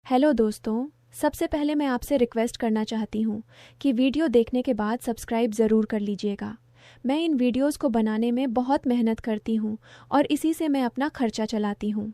Hello दोस्तों। सबसे पहले मैं आपसे रिक्वेस्ट करना चाहती हूँ कि वीडियो देखने के बाद सब्सक्राइब ज़रूर कर लीजिएगा। मैं इन वीडियोस को बनाने में बहुत मेहनत करती हूँ और इसी से मैं अपना खर्चा चलाती हूँ।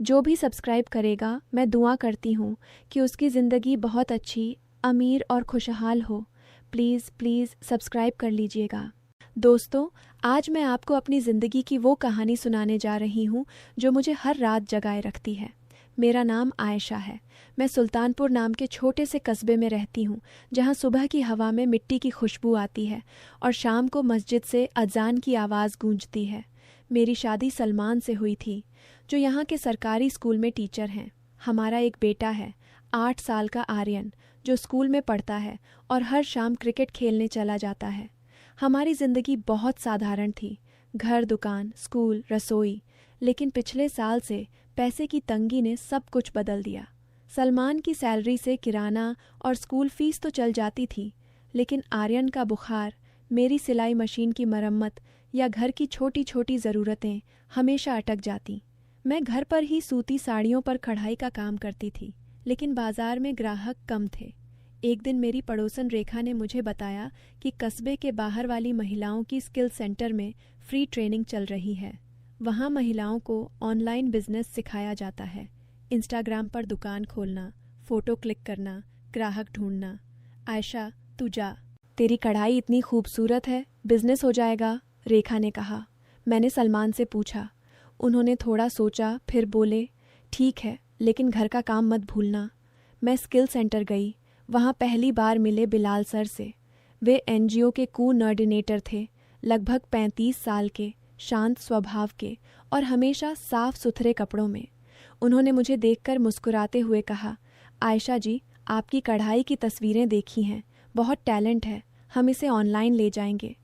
जो भी सब्सक्राइब करेगा, मैं दुआ करती हूँ कि उसकी ज़िंदगी बहुत अच्छी, अमीर और खुशहाल हो। प्लीज़ प्लीज़ सब्सक्राइब कर लीजिएगा। दोस्तों, आज मैं आपको अपनी ज़िंदगी की वो कहानी सुनाने जा रही हूँ जो मुझे हर रात जगाए रखती है। मेरा नाम आयशा है। मैं सुल्तानपुर नाम के छोटे से कस्बे में रहती हूँ, जहाँ सुबह की हवा में मिट्टी की खुशबू आती है और शाम को मस्जिद से अज़ान की आवाज़ गूंजती है। मेरी शादी सलमान से हुई थी, जो यहाँ के सरकारी स्कूल में टीचर हैं। हमारा एक बेटा है, 8 साल का आर्यन, जो स्कूल में पढ़ता है और हर शाम क्रिकेट खेलने चला जाता है। हमारी ज़िंदगी बहुत साधारण थी, घर, दुकान, स्कूल, रसोई। लेकिन पिछले साल से पैसे की तंगी ने सब कुछ बदल दिया। सलमान की सैलरी से किराना और स्कूल फीस तो चल जाती थी, लेकिन आर्यन का बुखार, मेरी सिलाई मशीन की मरम्मत या घर की छोटी छोटी ज़रूरतें हमेशा अटक जाती। मैं घर पर ही सूती साड़ियों पर कढ़ाई का काम करती थी, लेकिन बाजार में ग्राहक कम थे। एक दिन मेरी पड़ोसन रेखा ने मुझे बताया कि कस्बे के बाहर वाली महिलाओं की स्किल सेंटर में फ्री ट्रेनिंग चल रही है। वहाँ महिलाओं को ऑनलाइन बिजनेस सिखाया जाता है। इंस्टाग्राम पर दुकान खोलना, फ़ोटो क्लिक करना, ग्राहक ढूंढना। आयशा, तू जा, तेरी कढ़ाई इतनी खूबसूरत है, बिजनेस हो जाएगा, रेखा ने कहा। मैंने सलमान से पूछा। उन्होंने थोड़ा सोचा, फिर बोले, ठीक है, लेकिन घर का काम मत भूलना। मैं स्किल सेंटर गई। वहाँ पहली बार मिले बिलाल सर से। वे एनजीओ के कोऑर्डिनेटर थे, लगभग 35 साल के, शांत स्वभाव के और हमेशा साफ सुथरे कपड़ों में। उन्होंने मुझे देखकर मुस्कुराते हुए कहा, आयशा जी, आपकी कढ़ाई की तस्वीरें देखी हैं, बहुत टैलेंट है, हम इसे ऑनलाइन ले जाएंगे।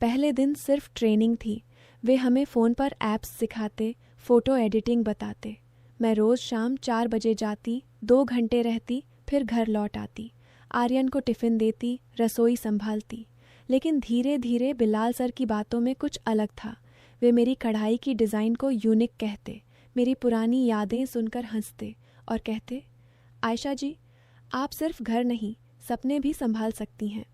पहले दिन सिर्फ ट्रेनिंग थी। वे हमें फ़ोन पर ऐप्स सिखाते, फ़ोटो एडिटिंग बताते। मैं रोज़ शाम 4 बजे जाती, 2 घंटे रहती, फिर घर लौट आती। आर्यन को टिफ़िन देती, रसोई संभालती। लेकिन धीरे धीरे बिलाल सर की बातों में कुछ अलग था। वे मेरी कढ़ाई की डिज़ाइन को यूनिक कहते, मेरी पुरानी यादें सुनकर हंसते और कहते, आयशा जी, आप सिर्फ घर नहीं, सपने भी संभाल सकती हैं।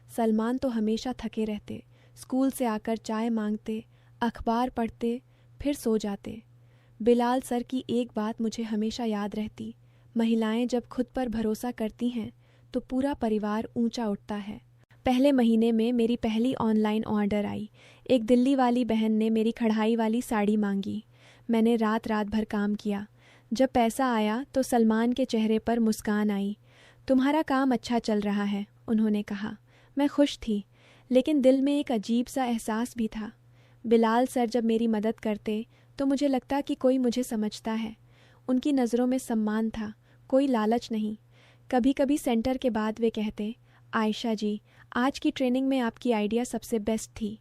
सलमान तो हमेशा थके रहते, स्कूल से आकर चाय मांगते, अखबार पढ़ते, फिर सो जाते। बिलाल सर की एक बात मुझे हमेशा याद रहती, महिलाएं जब खुद पर भरोसा करती हैं तो पूरा परिवार ऊंचा उठता है। पहले महीने में मेरी पहली ऑनलाइन ऑर्डर आई। एक दिल्ली वाली बहन ने मेरी कढ़ाई वाली साड़ी मांगी। मैंने रात रात भर काम किया। जब पैसा आया तो सलमान के चेहरे पर मुस्कान आई। तुम्हारा काम अच्छा चल रहा है, उन्होंने कहा। मैं खुश थी, लेकिन दिल में एक अजीब सा एहसास भी था। बिलाल सर जब मेरी मदद करते तो मुझे लगता कि कोई मुझे समझता है। उनकी नज़रों में सम्मान था, कोई लालच नहीं। कभी कभी सेंटर के बाद वे कहते, आयशा जी, आज की ट्रेनिंग में आपकी आइडिया सबसे बेस्ट थी।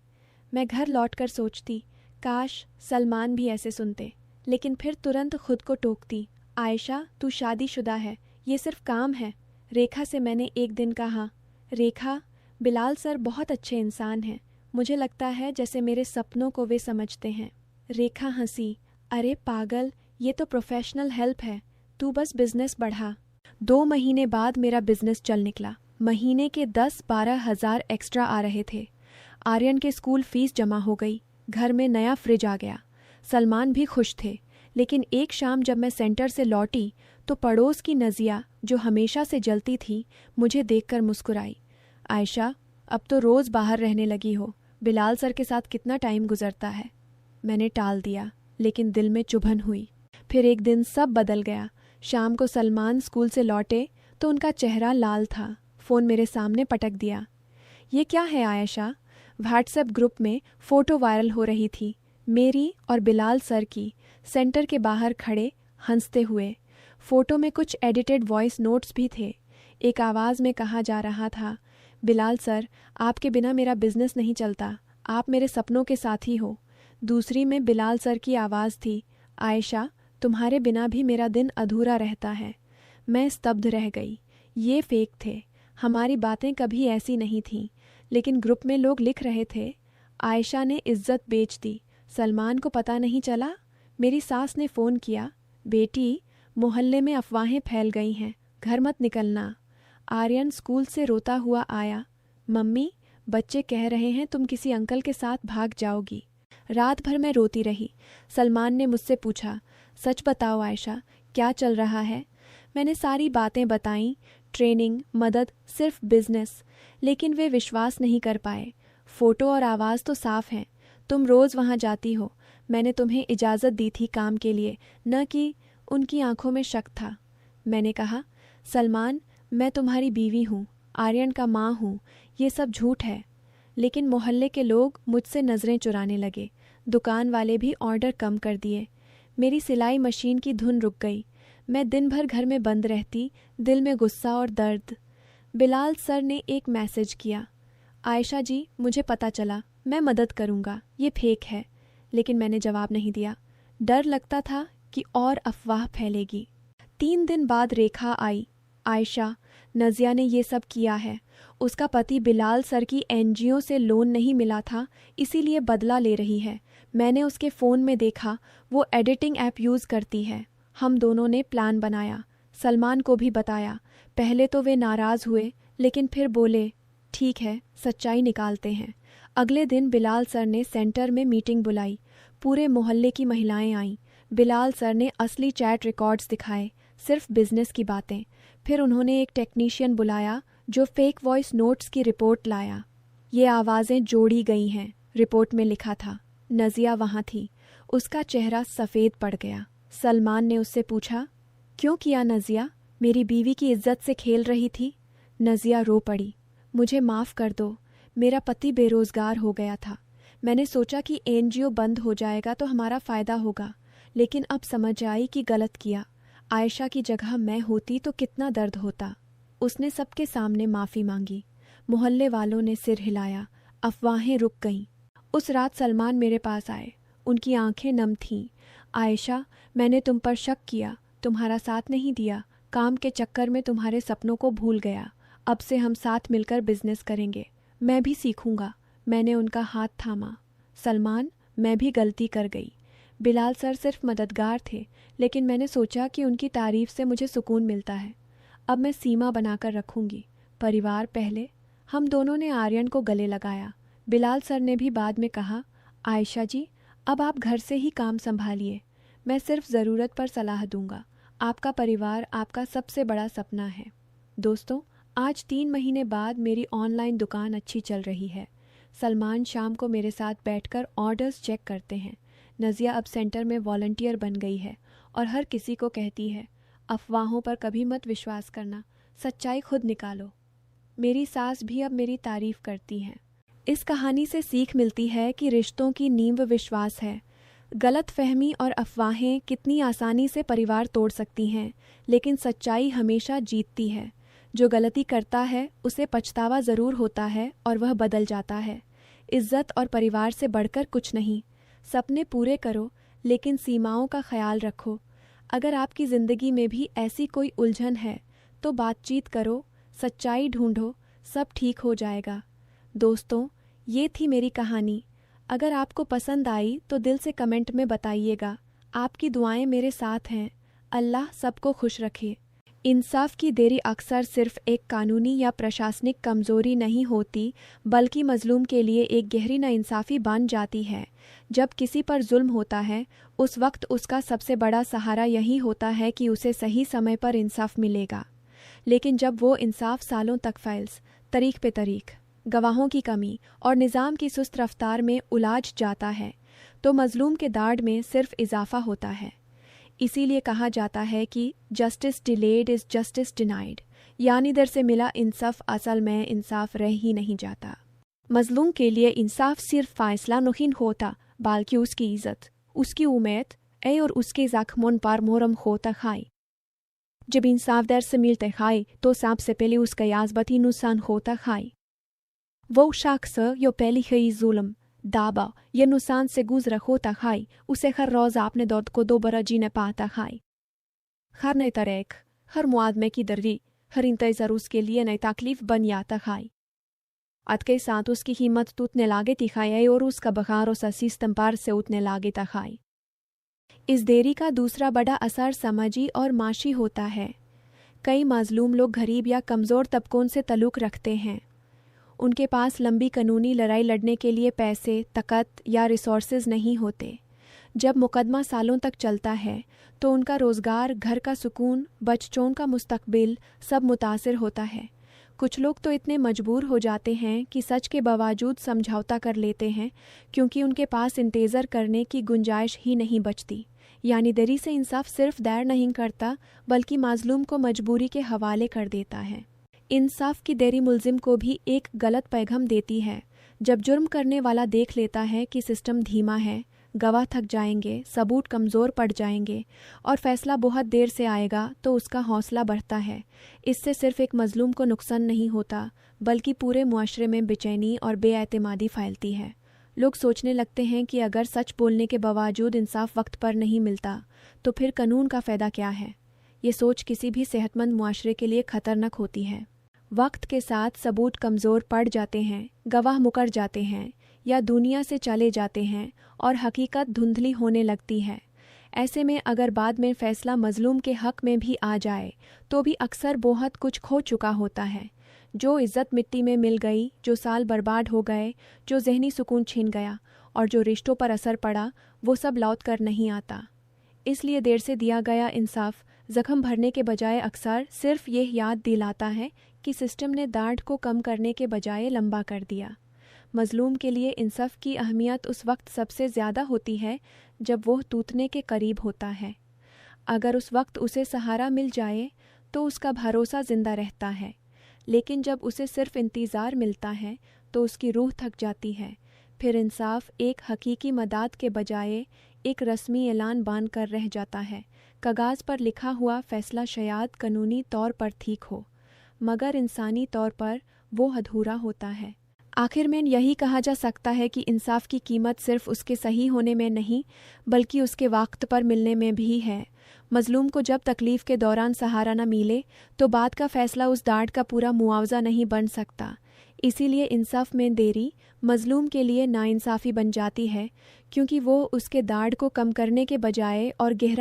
मैं घर लौटकर सोचती, काश सलमान भी ऐसे सुनते, लेकिन फिर तुरंत खुद को टोकती, आयशा, तू शादीशुदा है, ये सिर्फ काम है। रेखा से मैंने एक दिन कहा, रेखा, बिलाल सर बहुत अच्छे इंसान हैं, मुझे लगता है जैसे मेरे सपनों को वे समझते हैं। रेखा हंसी, अरे पागल, ये तो प्रोफेशनल हेल्प है, तू बस बिजनेस बढ़ा। 2 महीने बाद मेरा बिजनेस चल निकला। महीने के 10-12 हज़ार एक्स्ट्रा आ रहे थे। आर्यन के स्कूल फीस जमा हो गई, घर में नया फ्रिज आ गया। सलमान भी खुश थे। लेकिन एक शाम जब मैं सेंटर से लौटी तो पड़ोस की नज़िया, जो हमेशा से जलती थी, मुझे देखकर मुस्कुराई। आयशा, अब तो रोज़ बाहर रहने लगी हो, बिलाल सर के साथ कितना टाइम गुजरता है। मैंने टाल दिया, लेकिन दिल में चुभन हुई। फिर एक दिन सब बदल गया। शाम को सलमान स्कूल से लौटे तो उनका चेहरा लाल था। फ़ोन मेरे सामने पटक दिया। ये क्या है आयशा? व्हाट्सएप ग्रुप में फ़ोटो वायरल हो रही थी, मेरी और बिलाल सर की, सेंटर के बाहर खड़े हंसते हुए। फ़ोटो में कुछ एडिटेड वॉइस नोट्स भी थे। एक आवाज़ में कहा जा रहा था, बिलाल सर, आपके बिना मेरा बिजनेस नहीं चलता, आप मेरे सपनों के साथी हो। दूसरी में बिलाल सर की आवाज़ थी, आयशा, तुम्हारे बिना भी मेरा दिन अधूरा रहता है। मैं स्तब्ध रह गई। ये फेक थे, हमारी बातें कभी ऐसी नहीं थीं। लेकिन ग्रुप में लोग लिख रहे थे, आयशा ने इज्जत बेच दी, सलमान को पता नहीं चला। मेरी सास ने फ़ोन किया, बेटी, मोहल्ले में अफवाहें फैल गई हैं, घर मत निकलना। आर्यन स्कूल से रोता हुआ आया। मम्मी, बच्चे कह रहे हैं तुम किसी अंकल के साथ भाग जाओगी। रात भर मैं रोती रही। सलमान ने मुझसे पूछा, सच बताओ आयशा, क्या चल रहा है? मैंने सारी बातें बताईं, ट्रेनिंग, मदद, सिर्फ बिजनेस। लेकिन वे विश्वास नहीं कर पाए। फ़ोटो और आवाज़ तो साफ हैं। तुम रोज़ वहाँ जाती हो। मैंने तुम्हें इजाज़त दी थी काम के लिए, न कि। उनकी आंखों में शक था। मैंने कहा, सलमान, मैं तुम्हारी बीवी हूँ, आर्यन का माँ हूँ, ये सब झूठ है। लेकिन मोहल्ले के लोग मुझसे नज़रें चुराने लगे। दुकान वाले भी ऑर्डर कम कर दिए। मेरी सिलाई मशीन की धुन रुक गई। मैं दिन भर घर में बंद रहती, दिल में गुस्सा और दर्द। बिलाल सर ने एक मैसेज किया, आयशा जी, मुझे पता चला, मैं मदद करूँगा, ये फेक है। लेकिन मैंने जवाब नहीं दिया। डर लगता था कि और अफवाह फैलेगी। 3 दिन बाद रेखा आई। आयशा, नज़िया ने ये सब किया है। उसका पति बिलाल सर की एनजीओ से लोन नहीं मिला था, इसीलिए बदला ले रही है। मैंने उसके फ़ोन में देखा, वो एडिटिंग ऐप यूज़ करती है। हम दोनों ने प्लान बनाया, सलमान को भी बताया। पहले तो वे नाराज़ हुए, लेकिन फिर बोले, ठीक है, सच्चाई निकालते हैं। अगले दिन बिलाल सर ने सेंटर में मीटिंग बुलाई। पूरे मोहल्ले की महिलाएं आईं। बिलाल सर ने असली चैट रिकॉर्ड्स दिखाए, सिर्फ बिजनेस की बातें। फिर उन्होंने एक टेक्नीशियन बुलाया जो फेक वॉइस नोट्स की रिपोर्ट लाया। ये आवाज़ें जोड़ी गई हैं, रिपोर्ट में लिखा था। नज़िया वहाँ थी। उसका चेहरा सफ़ेद पड़ गया। सलमान ने उससे पूछा, क्यों किया नज़िया? मेरी बीवी की इज्जत से खेल रही थी। नज़िया रो पड़ी। मुझे माफ़ कर दो, मेरा पति बेरोज़गार हो गया था। मैंने सोचा कि एनजीओ बंद हो जाएगा तो हमारा फ़ायदा होगा, लेकिन अब समझ आई कि गलत किया। आयशा की जगह मैं होती तो कितना दर्द होता। उसने सबके सामने माफ़ी मांगी। मोहल्ले वालों ने सिर हिलाया। अफवाहें रुक गईं। उस रात सलमान मेरे पास आए। उनकी आंखें नम थीं। आयशा, मैंने तुम पर शक किया, तुम्हारा साथ नहीं दिया, काम के चक्कर में तुम्हारे सपनों को भूल गया। अब से हम साथ मिलकर बिजनेस करेंगे। मैं भी सीखूंगा। मैंने उनका हाथ थामा। सलमान, मैं भी गलती कर गई। बिलाल सर सिर्फ मददगार थे, लेकिन मैंने सोचा कि उनकी तारीफ से मुझे सुकून मिलता है। अब मैं सीमा बनाकर रखूंगी। परिवार पहले। हम दोनों ने आर्यन को गले लगाया। बिलाल सर ने भी बाद में कहा, आयशा जी, अब आप घर से ही काम संभालिए। मैं सिर्फ ज़रूरत पर सलाह दूंगा। आपका परिवार आपका सबसे बड़ा सपना है। दोस्तों, आज 3 महीने बाद मेरी ऑनलाइन दुकान अच्छी चल रही है। सलमान शाम को मेरे साथ बैठकर ऑर्डर्स चेक करते हैं। नज़िया अब सेंटर में वॉलंटियर बन गई है और हर किसी को कहती है, अफवाहों पर कभी मत विश्वास करना, सच्चाई खुद निकालो। मेरी सास भी अब मेरी तारीफ करती हैं। इस कहानी से सीख मिलती है कि रिश्तों की नींव विश्वास है। गलत फहमी और अफवाहें कितनी आसानी से परिवार तोड़ सकती हैं, लेकिन सच्चाई हमेशा जीतती है। जो गलती करता है उसे पछतावा ज़रूर होता है और वह बदल जाता है। इज्जत और परिवार से बढ़कर कुछ नहीं। सपने पूरे करो, लेकिन सीमाओं का ख्याल रखो। अगर आपकी ज़िंदगी में भी ऐसी कोई उलझन है तो बातचीत करो, सच्चाई ढूंढो, सब ठीक हो जाएगा। दोस्तों, ये थी मेरी कहानी। अगर आपको पसंद आई तो दिल से कमेंट में बताइएगा। आपकी दुआएं मेरे साथ हैं। अल्लाह सबको खुश रखे। इंसाफ की देरी अक्सर सिर्फ एक कानूनी या प्रशासनिक कमज़ोरी नहीं होती, बल्कि मजलूम के लिए एक गहरी नाइंसाफ़ी बन जाती है। जब किसी पर जुल्म होता है, उस वक्त उसका सबसे बड़ा सहारा यही होता है कि उसे सही समय पर इंसाफ मिलेगा। लेकिन जब वो इंसाफ सालों तक फाइल्स, तरीक पे तरीक, गवाहों की कमी और निज़ाम की सुस्त रफ्तार में उलझ जाता है, तो मजलूम के दाढ़ में सिर्फ इजाफा होता है। इसीलिए कहा जाता है कि justice delayed is justice denied, यानी दर से मिला इंसाफ असल में इंसाफ रह ही नहीं जाता। मजलूम के लिए इंसाफ सिर्फ फैसला नहीं होता, बल्कि उसकी इज़्ज़त, उसकी उम्मीद और उसके ज़ख्मों पर मोरम होता है। जब इंसाफ दर से मिलता है तो सबसे पहले उसका याज़बती नुकसान होता है। वो शख्स जो पहले ही जुल्म, दावा या नुकसान से गुजरा होता है, उसे हर रोज़ अपने दर्द को दोबारा जीने पाता है। हर नई तरीक, हर मुआदमे की दर्दी, हर इंतज़ार उसके लिए नई तकलीफ बन जाता है। अत के साथ उसकी हिम्मत टूटने लगती है और उसका बखार उस सिस्टम पर से उठने लगता है। इस देरी का दूसरा बड़ा असर समाजी और माशी होता है। कई मजलूम लोग गरीब या कमज़ोर तबकों से ताल्लुक़ रखते हैं। उनके पास लंबी कानूनी लड़ाई लड़ने के लिए पैसे, ताकत या रिसोर्सेज नहीं होते। जब मुकदमा सालों तक चलता है तो उनका रोज़गार, घर का सुकून, बच्चों का मुस्तकबिल सब मुतासिर होता है। कुछ लोग तो इतने मजबूर हो जाते हैं कि सच के बावजूद समझौता कर लेते हैं, क्योंकि उनके पास इंतज़ार करने की गुंजाइश ही नहीं बचती। यानी देरी से इंसाफ सिर्फ देर नहीं करता, बल्कि माजलूम को मजबूरी के हवाले कर देता है। इंसाफ की देरी मुल्जिम को भी एक गलत पैगाम देती है। जब जुर्म करने वाला देख लेता है कि सिस्टम धीमा है, गवाह थक जाएंगे, सबूत कमज़ोर पड़ जाएंगे और फैसला बहुत देर से आएगा, तो उसका हौसला बढ़ता है। इससे सिर्फ एक मजलूम को नुकसान नहीं होता, बल्कि पूरे मुआशरे में बेचैनी और बेएतमादी फैलती है। लोग सोचने लगते हैं कि अगर सच बोलने के बावजूद इंसाफ वक्त पर नहीं मिलता तो फिर कानून का फ़ायदा क्या है। ये सोच किसी भी सेहतमंद मुआशरे के लिए ख़तरनाक होती है। वक्त के साथ सबूत कमज़ोर पड़ जाते हैं, गवाह मुकर जाते हैं या दुनिया से चले जाते हैं और हकीकत धुंधली होने लगती है। ऐसे में अगर बाद में फ़ैसला मजलूम के हक़ में भी आ जाए तो भी अक्सर बहुत कुछ खो चुका होता है। जो इज़्ज़त मिट्टी में मिल गई, जो साल बर्बाद हो गए, जो ज़हनी सुकून छिन गया और जो रिश्तों पर असर पड़ा, वो सब लौट कर नहीं आता। इसलिए देर से दिया गया इंसाफ ज़ख्म भरने के बजाय अक्सर सिर्फ ये याद दिलाता है कि सिस्टम ने दर्द को कम करने के बजाय लंबा कर दिया। मजलूम के लिए इंसाफ की अहमियत उस वक्त सबसे ज़्यादा होती है जब वो टूटने के करीब होता है। अगर उस वक्त उसे सहारा मिल जाए तो उसका भरोसा ज़िंदा रहता है, लेकिन जब उसे सिर्फ इंतज़ार मिलता है तो उसकी रूह थक जाती है। फिर इंसाफ एक हकीकी मदद के बजाय एक रस्मी ऐलान बन कर रह जाता है। कागज़ पर लिखा हुआ फ़ैसला शायद कानूनी तौर पर ठीक हो, मगर इंसानी तौर पर वो अधूरा होता है। आखिर में यही कहा जा सकता है कि इंसाफ की कीमत सिर्फ उसके सही होने में नहीं, बल्कि उसके वक्त पर मिलने में भी है। मजलूम को जब तकलीफ़ के दौरान सहारा न मिले तो बाद का फ़ैसला उस दर्द का पूरा मुआवजा नहीं बन सकता। इसीलिए इंसाफ में देरी मजलूम के लिए नाइंसाफ़ी बन जाती है, क्योंकि वो उसके दर्द को कम करने के बजाय और गहरा